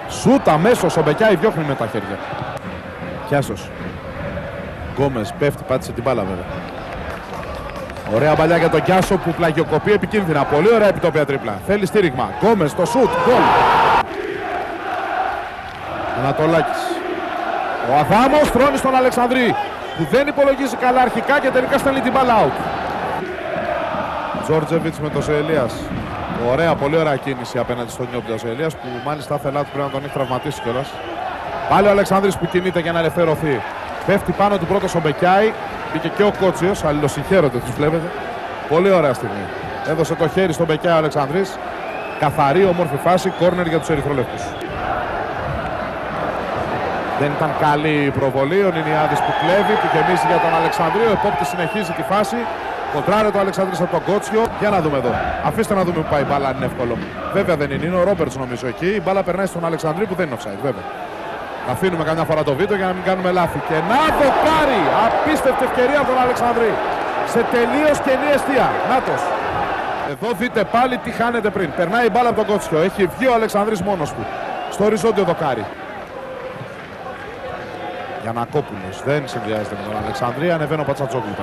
Σούτ αμέσως, ο Μπεκιάη διώχνει με τα χέρια. Πιάσος. Γκόμες πέφτει, πάτησε την μπάλα βέβαια. Ωραία μπαλιά για τον Κιάσο που πλαγιοκοπεί επικίνδυνα. Πολύ ωραία επιτόπια τρίπλα. Θέλει στήριγμα. Γκόμες το σούτ. Γκολ. Ανατολάκης. Ο Αδάμος τρώνει στον Αλεξανδρή που δεν υπολογίζει καλά αρχικά και τελικά στέλνει την μπάλα out. Τζόρτζεβιτς με τον Ζελίας. Ωραία, πολύ ωραία κίνηση απέναντι στον Νιόπλιο Ζελίας που μάλιστα θέλει πρέπει να τον έχει τραυματίσει κιόλας. Πάλι ο Αλεξανδρής που κινείται για να ελευθερωθεί. Πέφτει πάνω του πρώτος ο Μπεκιάη. Μπήκε και ο Κότσιος, αλληλοσυγχαίρονται, τους βλέπετε. Πολύ ωραία στιγμή. Έδωσε το χέρι στον Μπεκιάη ο Αλεξανδρής. Καθαρή, όμορφη φάση, κόρνερ για τους ερυθρολεύκους. Δεν ήταν καλή η προβολή. Ο Νινιάδης που κλέβει, που γεμίζει για τον Αλεξανδρή. Ο επόπτης συνεχίζει τη φάση. Κοντράρεται ο Αλεξανδρής από τον Κότσιο. Για να δούμε εδώ. Αφήστε να δούμε που πάει η μπάλα, αν είναι εύκολο. Βέβαια δεν είναι. Είναι ο Ρόμπερτς νομίζω εκεί. Η μπάλα περνάει στον Αλεξανδρή που δεν είναι offside, βέβαια. Αφήνουμε καμιά φορά το βίντεο για να μην κάνουμε λάθη. Και να το πάρει! Απίστευτη ευκαιρία από τον Αλεξανδρή. Σε τελείως κενή εστία. Νάτος. Εδώ δείτε πάλι τι χάνεται πριν. Περνάει η μπάλα από τον Κότσιο. Έχει βγει ο Αλεξανδρής μόνος του. Στο οριζόντιο δοκάρι. Γιαννακόπουλος δεν συνδυάζεται με τον Αλεξανδρία, ανεβαίνει ο Πατσατζόγλου.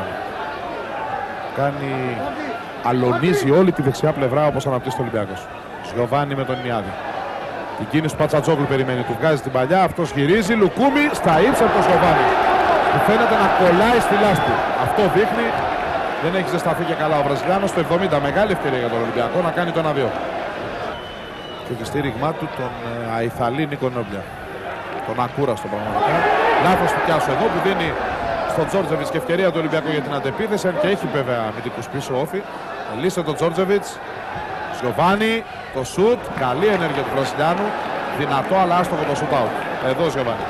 Αλωνίζει όλη τη δεξιά πλευρά όπως αναπτύσσει το Ολυμπιακός. Γιωβάνι με τον Ινιάδη. Την κίνηση του Πατσατζόγλου περιμένει, του βγάζει την παλιά, αυτός γυρίζει, Λουκούμι στα ύψη από τον Γιωβάνι. Που φαίνεται να κολλάει στη λάσπη. Αυτό δείχνει, δεν έχει ζεσταθεί και καλά ο Βραζιλιάνος. Στο 70, μεγάλη ευκαιρία για τον Ολυμπιακό να κάνει το 1-2. Και το στήριγμά του τον Αϊθαλή Νίκο Νόμπλια. Τον ακούραστο πραγματικά. Λάθος του Κιάσου εδώ που δίνει στον Τζόρτζεβιτς και ευκαιρία του Ολυμπιακού για την αντεπίθεση. Και έχει βέβαια αμυντικούς πίσω όφη. Λύσε τον Τζόρτζεβιτς. Γιωβάνι, το σουτ. Καλή ενέργεια του Βραζιλιάνου. Δυνατό αλλά άστοχο το σουτ out. Εδώ Γιωβάνι.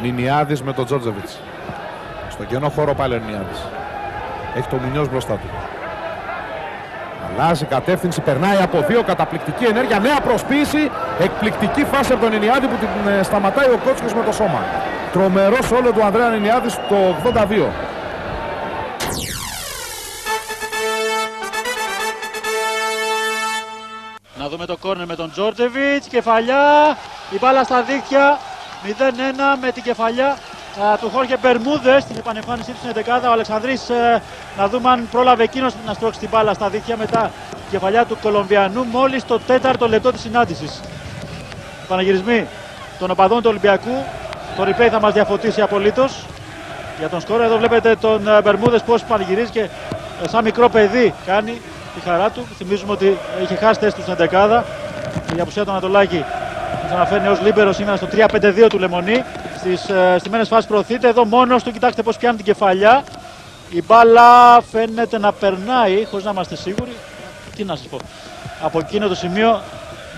Νινιάδης με τον Τζόρτζεβιτς. Στον κενό χώρο πάλι ο Νινιάδης. Έχει το Μουνιός μπροστά του. Αλλάζει κατεύθυνση, περνάει από δύο, καταπληκτική ενέργεια, νέα προσποίηση, εκπληκτική φάση από τον Νινιάδη που την σταματάει ο Κότσικος με το σώμα. Τρομερός όλο του Ανδρέα Νινιάδη στο 82. Να δούμε το κόρνερ με τον Τζόρτζεβιτς, κεφαλιά, η μπάλα στα δίχτυα, 0-1 με την κεφαλιά του Χόρχε Μπερμούδες στην επανεμφάνισή του στην 11η. Ο Αλεξανδρής να δούμε αν πρόλαβε εκείνος να στρώξει την μπάλα στα δίχτυα μετά την κεφαλιά του Κολομβιανού μόλις το 4ο λεπτό της συνάντησης. Παναγυρισμοί των οπαδών του Ολυμπιακού, το replay θα μας διαφωτίσει απολύτως για τον σκόρ. Εδώ βλέπετε τον Μπερμούδες πώς πανηγυρίζει και σαν μικρό παιδί κάνει τη χαρά του. Θυμίζουμε ότι είχε χάσει θέση του στην 11η. Η απουσία του Ανατολάκη ξαναφέρνει ως λίμπερο σήμερα στο 3-5-2 του Λεμονή. Στις στιμένες φάσεις προωθείται εδώ μόνος του. Κοιτάξτε πώς πιάνει την κεφαλιά. Η μπάλα φαίνεται να περνάει χωρίς να είμαστε σίγουροι. Τι να σας πω. Από εκείνο το σημείο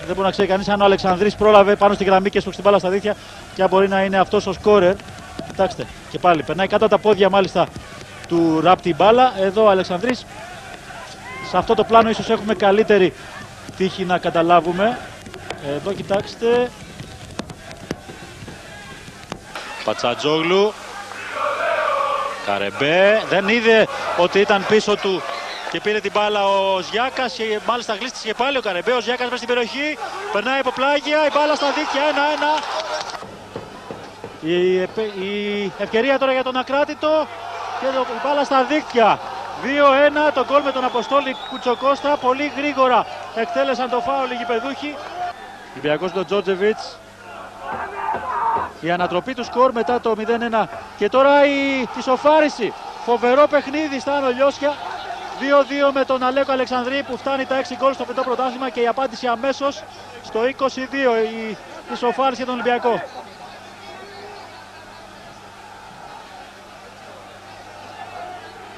δεν μπορεί να ξέρει κανείς αν ο Αλεξανδρής πρόλαβε πάνω στη γραμμή και έσπρωξε την μπάλα στα δίχτυα και αν μπορεί να είναι αυτός ο σκόρερ. Κοιτάξτε και πάλι περνάει κάτω από τα πόδια μάλιστα του ράπτη μπάλα. Εδώ ο Αλεξανδρής. Σε αυτό το πλάνο ίσως έχουμε καλύτερη τύχη να καταλάβουμε. Εδώ κοιτάξτε. Πατσατζόγλου. Καρεμπέ. Δεν είδε ότι ήταν πίσω του και πήρε την μπάλα ο Ζιάκας και μάλιστα γλίστησε και πάλι ο Καρεμπέ. Ο Ζιάκας μέσα στην περιοχή. Περνάει από πλάγια. Η μπάλα στα δίχτυα. 1-1. Η ευκαιρία τώρα για τον Ακράτητο. Και η μπάλα στα δίχτυα. 2-1 το γκολ με τον Αποστόλη Κουτσοκώστα. Πολύ γρήγορα εκτέλεσαν το φάουλ οι γηπεδούχοι. Ολυμπιακός τον Τζόρτζεβιτς. Η ανατροπή του σκορ μετά το 0-1. Και τώρα η ισοφάριση. Φοβερό παιχνίδι στα Άνω Λιώσια. 2-2 με τον Αλέκο Αλεξανδρή που φτάνει τα 6 γκολ στο πεντό πρωτάθλημα και η απάντηση αμέσως στο 22. Η ισοφάριση για τον Ολυμπιακό.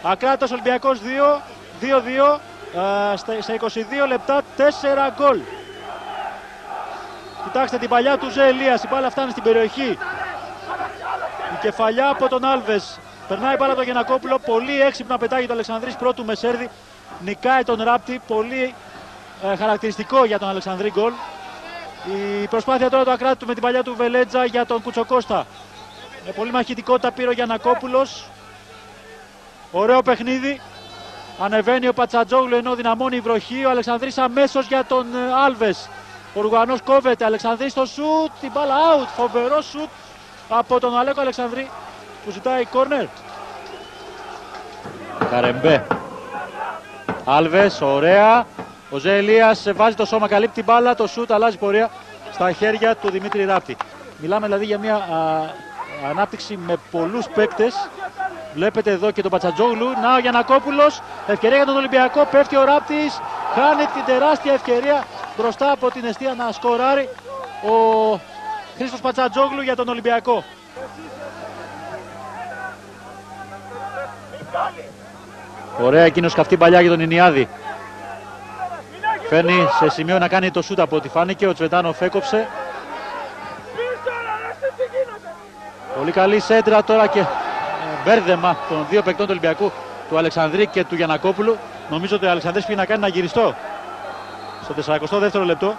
Ακράτητος Ολυμπιακός 2-2 στα 22 λεπτά 4 γκολ. Κοιτάξτε την παλιά του Ζε Ελίας, η μπάλα φτάνει στην περιοχή. Η κεφαλιά από τον Άλβες. Περνάει η μπάλα τον Γιαννακόπουλο, πολύ έξυπνα πετάγει το Αλεξανδρής πρώτου Μεσέρδη. Νικάει τον Ράπτη, πολύ χαρακτηριστικό για τον Αλεξανδρή γκολ. Η προσπάθεια τώρα του Ακράτητου με την παλιά του Βελέτζα για τον Κουτσοκώστα. Με πολύ μαχητικότητα πήρε ο Γιαννακόπουλος. Ωραίο παιχνίδι. Ανεβαίνει ο Πατσατζόγλου ενώ δυναμώνει η βροχή. Ο Αλεξανδρής αμέσως για τον Άλβες. Ο Ρουγανός κόβεται. Αλεξανδρής στο σουτ. Την μπάλα out. Φοβερό σουτ από τον Αλέκο Αλεξανδρή που ζητάει κόρνερ. Καρεμπέ. Άλβες. Ωραία. Ο Ζε Ελίας βάζει το σώμα. Καλύπτει την μπάλα. Το σουτ αλλάζει πορεία στα χέρια του Δημήτρη Ράπτη. Μιλάμε δηλαδή για μια ανάπτυξη με πολλούς παίκτες. Βλέπετε εδώ και τον Πατσατζόγλου. Να ο Γιαννακόπουλος. Ευκαιρία για τον Ολυμπιακό. Πέφτει ο Ράπτης. Χάνει την τεράστια ευκαιρία μπροστά από την εστία να σκοράρει ο Χρήστος Πατσατζόγλου για τον Ολυμπιακό. Ωραία εκείνος καυτή παλιά για τον Ινιάδη. Φέρνει σε σημείο να κάνει το σούτ από ό,τι φάνηκε. Ο Τσβετάνοφ έκοψε. Πολύ καλή σέντρα τώρα και μπέρδεμα των δύο παικτών του Ολυμπιακού, του Αλεξανδρή και του Γιαννακόπουλου. Νομίζω ότι ο Αλεξανδρής πήγε να κάνει ένα γυριστό στο 42ο λεπτό.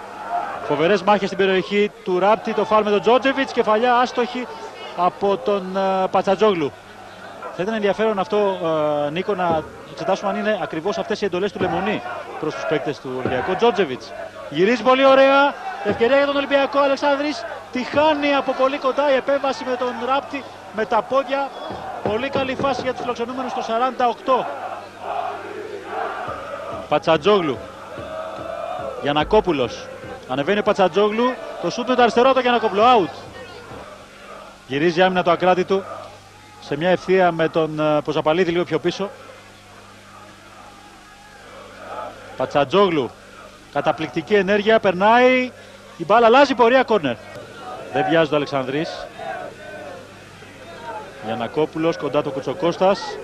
Φοβερές μάχες στην περιοχή του Ράπτη, το φάουλ με τον Τζόρτζεβιτς, κεφαλιά άστοχη από τον Πατσατζόγλου. Θα ήταν ενδιαφέρον αυτό, Νίκο, να εξετάσουμε αν είναι ακριβώς αυτές οι εντολές του Λεμονή προς τους παίκτες του Ολυμπιακού. Τζόρτζεβιτς Γυρίζει πολύ ωραία. Ευκαιρία για τον Ολυμπιακό. Αλεξάνδρης τη χάνει από πολύ κοντά. Η επέμβαση με τον Ράπτη με τα πόδια. Πολύ καλή φάση για τους φιλοξενούμενους στο 48. Πατσατζόγλου. Γιαννακόπουλος. Ανεβαίνει ο Πατσατζόγλου. Το σούτ με το αριστερό, το Γιαννακόπουλο. Out. Γυρίζει η άμυνα το ακράτη του. Σε μια ευθεία με τον Ποζαπαλίδη λίγο πιο πίσω. Πατσατζόγλου. Καταπληκτική ενέργεια. Περνάει. Η μπάλα αλλάζει πορεία, κόρνερ. Δεν βιάζει το Αλεξανδρής. Γιαννακόπουλος κοντά το Κουτσοκώστας.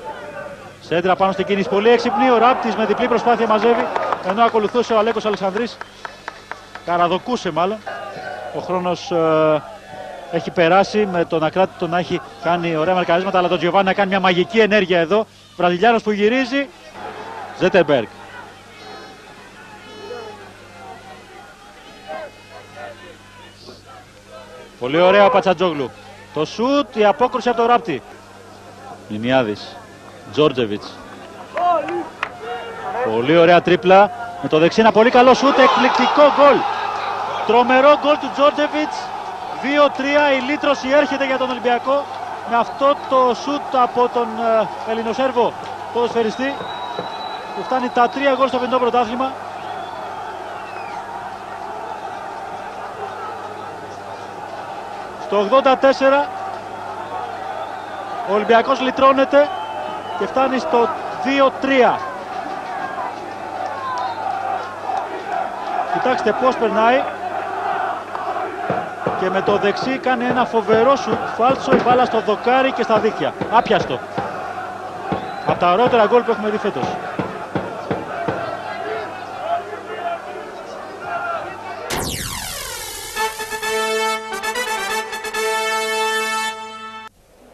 Σέντρα πάνω στην κίνηση. Πολύ έξυπνη. Ο Ράπτης με διπλή προσπάθεια μαζεύει. Ενώ ακολουθούσε ο Αλέκος Αλεξανδρής. Καραδοκούσε μάλλον. Ο χρόνος έχει περάσει με τον ακράτη του να έχει κάνει ωραία μαρκαρίσματα. Αλλά τον Τζιοβάνι να κάνει μια μαγική ενέργεια εδώ. Βραζιλιάνος που γυρίζει. Ζέτερμπεργκ. Πολύ ωραία ο Πατσατζόγλου. Το σουτ, η απόκρουση από τον Ράπτη. Μινιάδης. Τζόρτζεβιτς. Πολύ ωραία τρίπλα. Με το δεξί ένα πολύ καλό σουτ. Εκπληκτικό γκολ. Τρομερό γκολ του Τζόρτζεβιτς. 2-3. Η λύτρωση έρχεται για τον Ολυμπιακό. Με αυτό το σουτ από τον Ελληνοσέρβο ποδοσφαιριστή. Που φτάνει τα 3 γκολ στο φετινό πρωτάθλημα. Στο 84 ο Ολυμπιακός λυτρώνεται και φτάνει στο 2-3. Κοιτάξτε πώς περνάει και με το δεξί κάνει ένα φοβερό σουτ φάλτσο, η μπάλα στο δοκάρι και στα δίχτυα. Άπιαστο. Από τα ωραιότερα γκολ που έχουμε δει φέτος.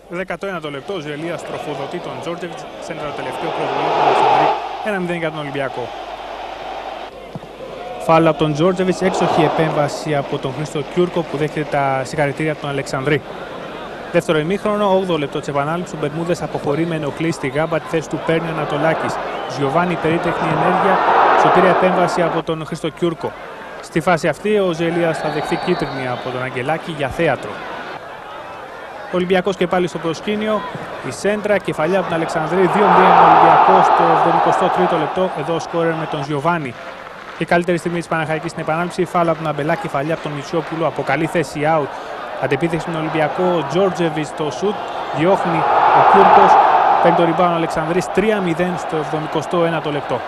Το 19ο λεπτό, ο Ζελίας τροφοδοτεί τον Τζόρτζεβιτς, σέντρα το τελευταίο προβολή του Αλεξανδρή, 1-0 για τον Ολυμπιακό. Φάουλ από τον Τζόρτζεβιτς, έξοχη επέμβαση από τον Χρήστο Κιούρκο που δέχεται τα συγχαρητήρια από τον Αλεξανδρή. Δεύτερο ημίχρονο, 8ο λεπτό της επανάληψης, ο Μπερμούδες αποχωρεί με ενοχλή στη γάμπα, τη θέση του παίρνει ο Ανατολάκης. Γιοβάνι, περίτεχνη ενέργεια, σωτήρια επέμβαση από τον Χρήστο Κιούρκο. Στη φάση αυτή ο Ζελίας θα δεχθεί κίτρινη από τον Αγγελάκη για θέατρο. Ο Ολυμπιακός και πάλι στο προσκήνιο, η σέντρα, κεφαλιά από τον Αλεξανδρή, 2-0 Ολυμπιακός στο 73ο λεπτό, εδώ σκόρερ με τον Γιοβάνι. Η καλύτερη στιγμή της Παναχαϊκής στην επανάληψη, φάουλ από τον Αμπελά, κεφαλιά από τον Μητσόπουλο, από καλή θέση out. Αντεπίθεση με τον Ολυμπιακό, ο Τζόρτζεβιτς στο σουτ, διώχνει ο Κιούρκος, παίρνει το rebound ο Αλεξανδρής, 3-0 στο 71ο λεπτό.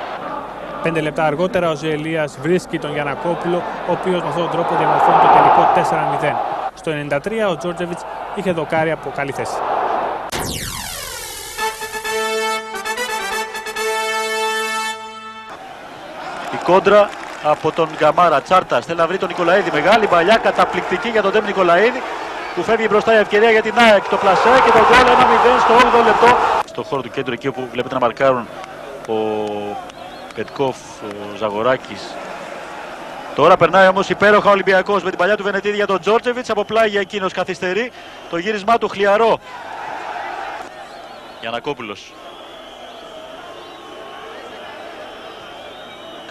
5 λεπτά αργότερα ο Ζελίας βρίσκει τον Γιαννακόπουλο, ο οποίος με αυτόν τον τρόπο διαμορφώνει το τελικό 4-0. Στο 93 ο Τζόρτζεβιτς είχε δοκάρει από καλή θέση. Η κόντρα από τον Γκαμάρα. Τσάρτας θέλει να βρει τον Νικολαίδη. Μεγάλη παλιά, καταπληκτική για τον Ντέμ Νικολαίδη που φεύγει μπροστά η ευκαιρία για την ΑΕΚ. Το πλασέ και το γκολ 1-0 στο 8ο λεπτό. Στο χώρο του κέντρου, εκεί όπου βλέπετε να μαρκάρουν ο Πετκόφ, ο Ζαγοράκης. Τώρα περνάει όμως υπέροχα ο Ολυμπιακός με την παλιά του Βενετίδη για τον Τζόρτζεβιτς. Από πλάγια εκείνος καθυστερεί. Το γύρισμά του χλιαρό. Γιαννακόπουλος.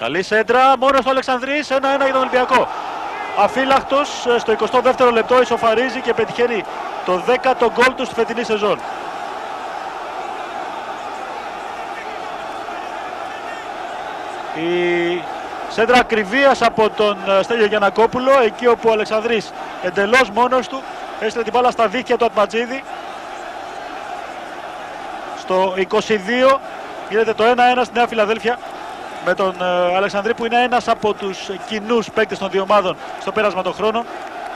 Καλή σέντρα, μόνο στο Αλεξανδρής, 1-1 για τον Ολυμπιακό. Αφύλακτος στο 22ο λεπτό ισοφαρίζει και πετυχαίνει το 10ο γκολ του στη φετινή σεζόν. Η σέντρα ακριβίας από τον Στέλιο Γιαννακόπουλο, εκεί όπου ο Αλεξανδρής εντελώς μόνος του έστειλε την μπάλα στα δίχτυα του Ατματζίδη. Στο 22 γίνεται το 1-1 στη Νέα Φιλαδέλφια, με τον Αλεξανδρή που είναι ένας από τους κοινούς παίκτες των δύο ομάδων στο πέρασμα των χρόνων,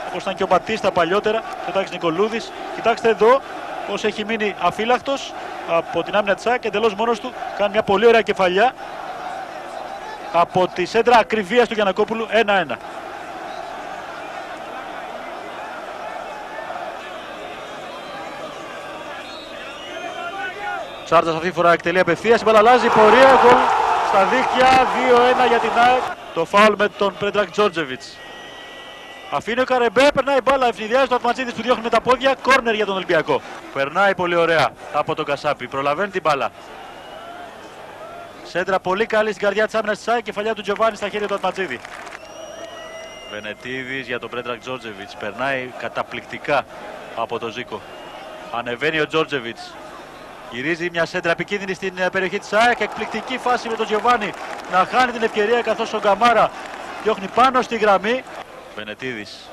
όπως ήταν και ο Μπατίστα παλιότερα και ο Τάκης Νικολούδης. Κοιτάξτε εδώ πως έχει μείνει αφύλακτος από την άμυνα της ΑΕΚ, εντελώς μόνος του, κάνει μια πολύ ωραία κεφαλιά από τη σέντρα ακριβίας του Γιαννακόπουλου, 1-1. Τσάρτας αυτή τη φορά εκτελεί απευθείας, η μπάλα αλλάζει πορεία, γκολ στα δίχτυα, 2-1 για την ΑΕΚ. Το φάουλ με τον Πρέντρακ Τζόρτζεβιτς. Αφήνει ο Καρεμπέ, περνάει η μπάλα, ευνηδιάζει το Ατματζίδης που διώχνει με τα πόδια, κόρνερ για τον Ολυμπιακό. Περνάει πολύ ωραία από τον Κασάπη, προλαβαίνει την μπάλα. Σέντρα πολύ καλή στην καρδιά της άμυνας της ΑΕΚ, κεφαλιά του Τζοβάνι στα χέρια του Ατματζίδη. Βενετίδης για τον Πρέντρακ Τζόρτζεβιτς. Περνάει καταπληκτικά από τον Ζίκο. Ανεβαίνει ο Τζόρτζεβιτς. Γυρίζει μια σέντρα επικίνδυνη στην περιοχή της ΑΕΚ. Εκπληκτική φάση με τον Γιοβάνι να χάνει την ευκαιρία, καθώς ο Γκαμάρα διώχνει πάνω στη γραμμή. Βενετίδης.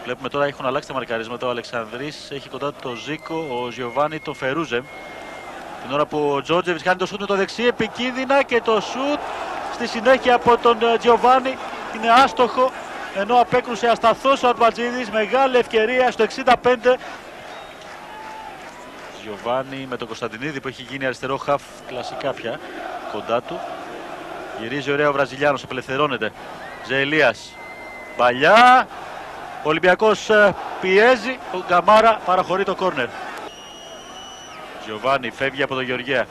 Βλέπουμε τώρα έχουν αλλάξει τα μαρκαρίσματα. Ο Αλεξανδρής έχει κοντά του τον Ζίκο, ο Γιοβάνι τον Φερούζεμ. Την ώρα που ο Τζόρτζεβιτς κάνει το σούτ με το δεξί, επικίνδυνα, και το σούτ στη συνέχεια από τον Γιοβάνι είναι άστοχο, ενώ απέκρουσε ασταθώς ο Ατματζίδης. Μεγάλη ευκαιρία στο 65. Γιοβάνι με τον Κωνσταντινίδη που έχει γίνει αριστερό χαφ κλασικά πια κοντά του. Γυρίζει ωραία ο Βραζιλιάνος, απελευθερώνεται. Ζεηλίας. Μπαλιά. Ο Ολυμπιακός πιέζει. Ο Γκαμάρα παραχωρεί το κόρνερ. Γιοβάνι φεύγει από τον Γεωργία.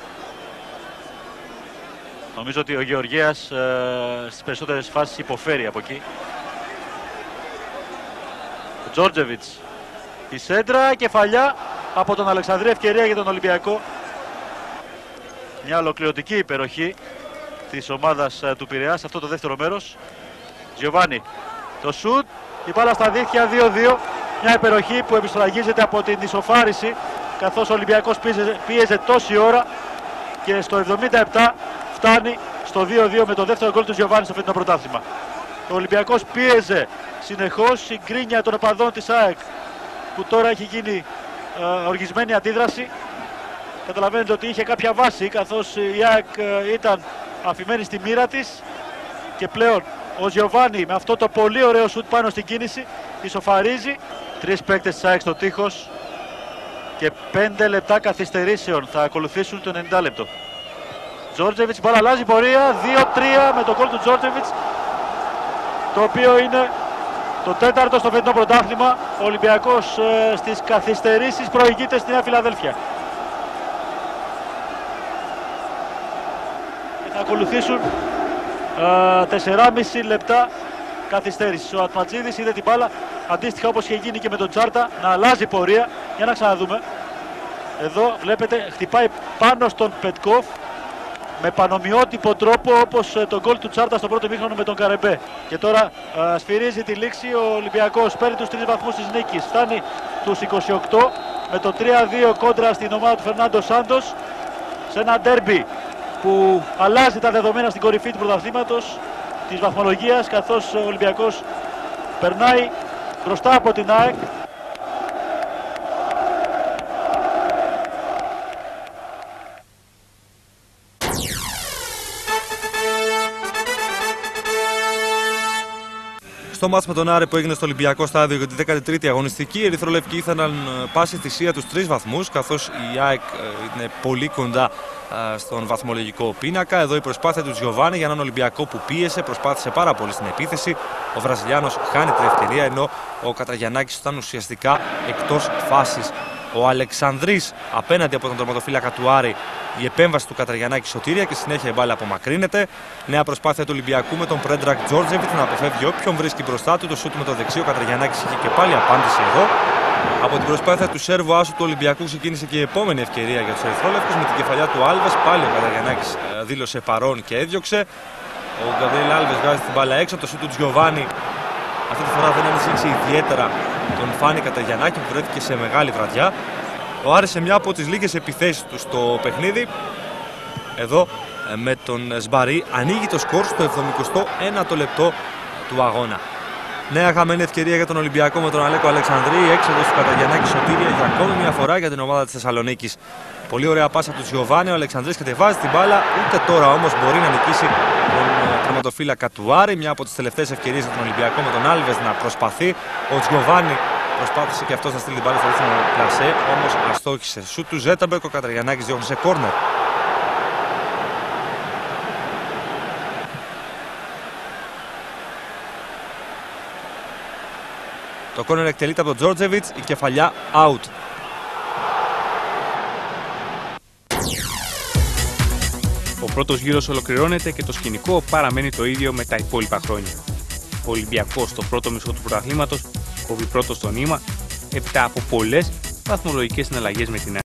Νομίζω ότι ο Γεωργίας στις περισσότερες φάσεις υποφέρει από εκεί. Ο Τζόρτζεβιτς. Η σέντρα, κεφαλιά από τον Αλεξανδρή, ευκαιρία για τον Ολυμπιακό. Μια ολοκληρωτική υπεροχή της ομάδας του Πειραιά σε αυτό το δεύτερο μέρος. Γιοβάνι. Το σουτ, η μπάλα στα δίχτυα, 2-2. Μια υπεροχή που επιστραγγίζεται από την ισοφάριση, καθώς ο Ολυμπιακός πίεζε τόση ώρα, και στο 77 φτάνει στο 2-2 με το δεύτερο γκολ του Γιοβάνι στο φετινό πρωτάθλημα. Ο Ολυμπιακός πίεζε συνεχώς, η γκρίνια των οπαδών της ΑΕΚ που τώρα έχει γίνει οργισμένη αντίδραση. Καταλαβαίνετε ότι είχε κάποια βάση, καθώς η ΑΕΚ ήταν αφημένη στη μοίρα της, και πλέον ο Γιοβάνι με αυτό το πολύ ωραίο σουτ πάνω στην κίνηση ισοφαρίζει. 3 παίκτες της ΑΕΚ στο τείχος και 5 λεπτά καθυστερήσεων θα ακολουθήσουν το 90 λεπτό. Τζόρτζεβιτς, μπάλα αλλάζει πορεία, 2-3 με το γκολ του Τζόρτζεβιτς, το οποίο είναι το 4ο στο φετινό πρωτάθλημα. Ο Ολυμπιακός στις καθυστερήσεις προηγείται στη Νέα Φιλαδέλφια. Θα ακολουθήσουν 4,5 λεπτά καθυστέρηση. Ο Ατματζίδης είδε την μπάλα, αντίστοιχα όπως είχε γίνει και με τον Τσάρτα, να αλλάζει πορεία. Για να ξαναδούμε. Εδώ βλέπετε χτυπάει πάνω στον Πετκόφ με πανομοιότυπο τρόπο, όπως το γκολ του Τσάρτα στο πρώτο ημίχρονο με τον Καρεμπέ. Και τώρα σφυρίζει τη λήξη ο Ολυμπιακός. Παίρνει τους 3 βαθμούς της νίκης. Φτάνει τους 28 με το 3-2 κόντρα στην ομάδα του Φερνάντο Σάντος, σε ένα ντέρμπι που αλλάζει τα δεδομένα στην κορυφή του πρωταθλήματος, της βαθμολογίας, καθώς ο Ολυμπιακός περνάει μπροστά από την ΑΕΚ. Στο μάτς με τον Άρη που έγινε στο Ολυμπιακό στάδιο για την 13η αγωνιστική, οι ερυθρολευκοί ήθελαν πάση θυσία τους 3 βαθμούς, καθώς η ΑΕΚ είναι πολύ κοντά στον βαθμολογικό πίνακα. Εδώ η προσπάθεια του Γιοβάνι για έναν Ολυμπιακό που πίεσε, προσπάθησε πάρα πολύ στην επίθεση. Ο Βραζιλιάνος χάνει την ευκαιρία, ενώ ο Κατραγιαννάκης ήταν ουσιαστικά εκτός φάσης. Ο Αλεξανδρής απέναντι από τον τερματοφύλακα του Άρη, η επέμβαση του Κατραγιαννάκη σωτήρια και συνέχεια η μπάλα απομακρύνεται. Νέα προσπάθεια του Ολυμπιακού με τον Πρέντρακ Τζόρτζεβιτς να αποφεύγει όποιον βρίσκει μπροστά του. Το σούτ με το δεξί, ο Κατραγιαννάκης είχε και πάλι απάντηση εδώ. Από την προσπάθεια του Σέρβου άσου του Ολυμπιακού ξεκίνησε και η επόμενη ευκαιρία για τους ερυθρόλευκους με την κεφαλιά του Άλβες. Πάλι ο Κατραγιαννάκης δήλωσε παρόν και έδιωξε. Ο Γκαμπριέλ Άλβες βγάζει την μπάλα έξω. Το σούτ του Τζιοβάνι αυτή τη φορά δεν ανησύχησε ιδιαίτερα τον Φάνη Κατραγιαννάκη που βρέθηκε σε μεγάλη βραδιά. Ο Άρης σε μια από τις λίγες επιθέσεις του στο παιχνίδι, εδώ με τον Σμπαρί, ανοίγει το σκορ στο 71ο λεπτό του αγώνα. Νέα χαμένη ευκαιρία για τον Ολυμπιακό με τον Αλέκο Αλεξανδρή, έξοδος του Κατραγιαννάκη σωτήρια για ακόμη μια φορά για την ομάδα της Θεσσαλονίκης. Πολύ ωραία πάσα του Γιοβάνι, ο Αλεξανδρής κατεβάζει την μπάλα, ούτε τώρα όμως μπορεί να νικήσει τον τερματοφύλακα του Άρη. Μια από τις τελευταίες ευκαιρίες για τον Ολυμπιακό με τον Άλβες να προσπαθεί. Ο Γιοβάνι προσπάθησε και αυτός να στείλει την μπάλα στο ρίθμο πλασέ, όμως αστόχησε. Σουτ του Ζέταμπερκ, ο Κατραγιαννάκης διώχνει σε κόρνερ. Το κόρνερ εκτελείται από τον Τζόρτζεβιτς, η κεφαλιά out. Ο πρώτος γύρος ολοκληρώνεται και το σκηνικό παραμένει το ίδιο με τα υπόλοιπα χρόνια. Ο Ολυμπιακός στο πρώτο μισό του πρωταθλήματος κόβει πρώτο στο νήμα, έπειτα από πολλές βαθμολογικές συναλλαγές με την